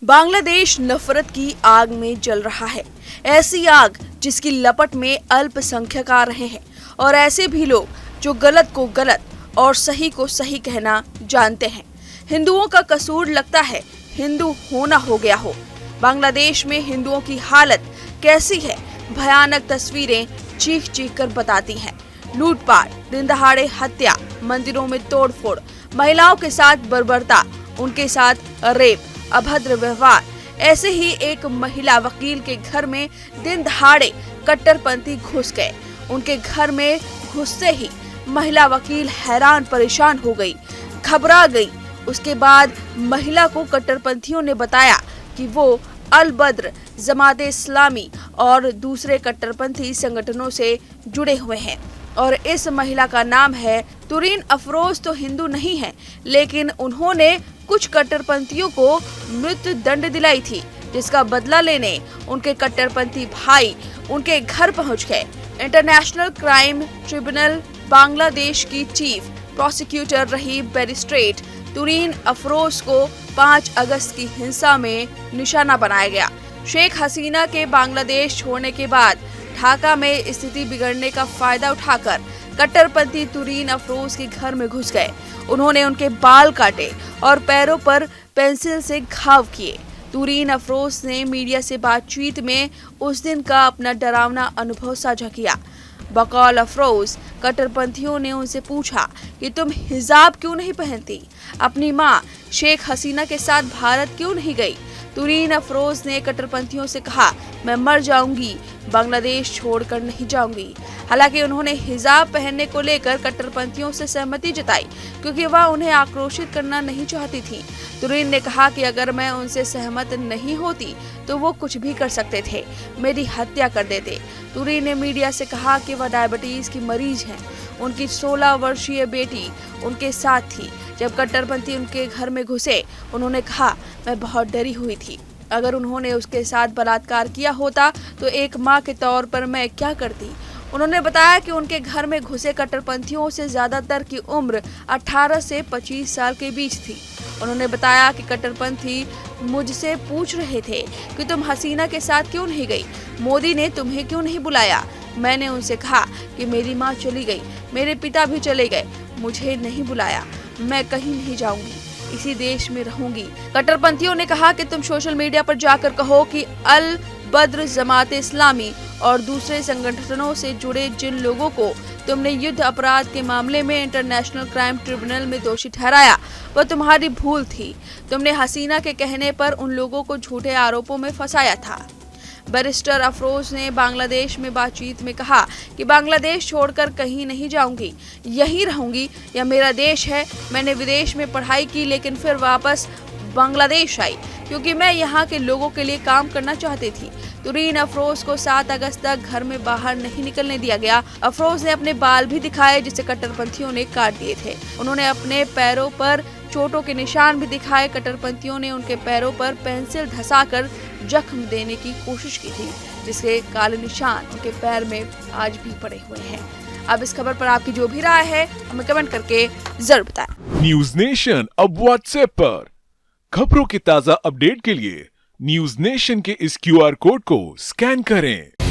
बांग्लादेश नफरत की आग में जल रहा है। ऐसी आग जिसकी लपट में अल्पसंख्यक आ रहे हैं और ऐसे भी लोग जो गलत को गलत और सही को सही कहना जानते हैं। हिंदुओं का कसूर लगता है हिंदू होना हो गया हो। बांग्लादेश में हिंदुओं की हालत कैसी है, भयानक तस्वीरें चीख चीख कर बताती हैं। लूटपाट, दिन दहाड़े हत्या, मंदिरों में तोड़फोड़, महिलाओं के साथ बर्बरता, उनके साथ रेप, अभद्र व्यवहार। ऐसे ही एक महिला वकील के घर में दिन दहाड़े कट्टरपंथी घुस गए। उनके घर में घुसते ही महिला वकील हैरान परेशान हो गई, घबरा गई। उसके बाद महिला को कट्टरपंथियों ने बताया कि वो अल बद्र, जमाते इस्लामी और दूसरे कट्टरपंथी संगठनों से जुड़े हुए हैं और इस महिला का नाम है तुरीन अफरोज। तो हिंदू नहीं है, लेकिन उन्होंने कुछ कट्टरपंथियों को मृत्यु दंड दिलाई थी, जिसका बदला लेने उनके कट्टरपंथी भाई उनके घर पहुंच गए। इंटरनेशनल क्राइम ट्रिब्यूनल बांग्लादेश की चीफ प्रोसिक्यूटर रही बैरिस्ट्रेट तुरीन अफरोज को 5 अगस्त की हिंसा में निशाना बनाया गया। शेख हसीना के बांग्लादेश छोड़ने के बाद ढाका में स्थिति बिगड़ने का फायदा उठाकर कट्टरपंथी तुरीन अफरोज के घर में घुस गए। उन्होंने उनके बाल काटे और पैरों पर पेंसिल से घाव किए। तुरीन अफरोज ने मीडिया से बातचीत में उस दिन का अपना डरावना अनुभव साझा किया। बकौल अफरोज, कट्टरपंथियों ने उनसे पूछा कि तुम हिजाब क्यों नहीं पहनती, अपनी मां शेख हसीना के साथ भारत क्यों नहीं गई। तुरीन अफरोज ने कट्टरपंथियों से कहा, मैं मर जाऊंगी, बांग्लादेश छोड़कर नहीं जाऊंगी। हालांकि उन्होंने हिजाब पहनने को लेकर कट्टरपंथियों से सहमति जताई, क्योंकि वह उन्हें आक्रोशित करना नहीं चाहती थी। तुरीन ने कहा कि अगर मैं उनसे सहमत नहीं होती तो वो कुछ भी कर सकते थे, मेरी हत्या कर देते। तुरीन ने मीडिया से कहा कि वह डायबिटीज की मरीज हैं। उनकी 16 वर्षीय बेटी उनके साथ थी। जब कट्टरपंथी उनके घर में घुसे, उन्होंने कहा, मैं बहुत डरी हुई थी। अगर उन्होंने उसके साथ बलात्कार किया होता तो एक मां के तौर पर मैं क्या करती। उन्होंने बताया कि उनके घर में घुसे कट्टरपंथियों से ज्यादातर की उम्र 18 से 25 साल के बीच थी। उन्होंने बताया कि कट्टरपंथी मुझसे पूछ रहे थे कि तुम हसीना के साथ क्यों नहीं गई, मोदी ने तुम्हें क्यों नहीं बुलाया। मैंने उनसे कहा कि मेरी माँ चली गई, मेरे पिता भी चले गए, मुझे नहीं बुलाया, मैं कहीं नहीं जाऊंगी, इसी देश में रहूंगी। कट्टरपंथियों ने कहा कि तुम सोशल मीडिया पर जाकर कहो कि अल बद्र, जमाते इस्लामी और दूसरे संगठनों से जुड़े जिन लोगों को तुमने युद्ध अपराध के मामले में इंटरनेशनल क्राइम ट्रिब्यूनल में दोषी ठहराया, वह तुम्हारी भूल थी। तुमने हसीना के कहने पर उन लोगों को झूठे आरोपों में फंसाया था। बैरिस्टर अफरोज ने बांग्लादेश में बातचीत में कहा कि बांग्लादेश छोड़कर कहीं नहीं जाऊंगी, यहीं रहूंगी, यह मेरा देश है। मैंने विदेश में पढ़ाई की, लेकिन फिर वापस बांग्लादेश आई क्योंकि मैं यहाँ के लोगों के लिए काम करना चाहती थी। तुरीन अफरोज को 7 अगस्त तक घर में बाहर नहीं निकलने दिया गया। अफरोज ने अपने बाल भी दिखाए, जिसे कट्टरपंथियों ने काट दिए थे। उन्होंने अपने पैरों पर चोटों के निशान भी दिखाए। कट्टरपंथियों ने उनके पैरों पर पेंसिल धंसाकर जख्म देने की कोशिश की थी, जिसके काले निशान उनके पैर में आज भी पड़े हुए हैं। अब इस खबर पर आपकी जो भी राय है हमें कमेंट करके जरूर बताएं। न्यूज नेशन अब व्हाट्सएप पर खबरों की ताजा अपडेट के लिए न्यूज नेशन के इस QR कोड को स्कैन करें।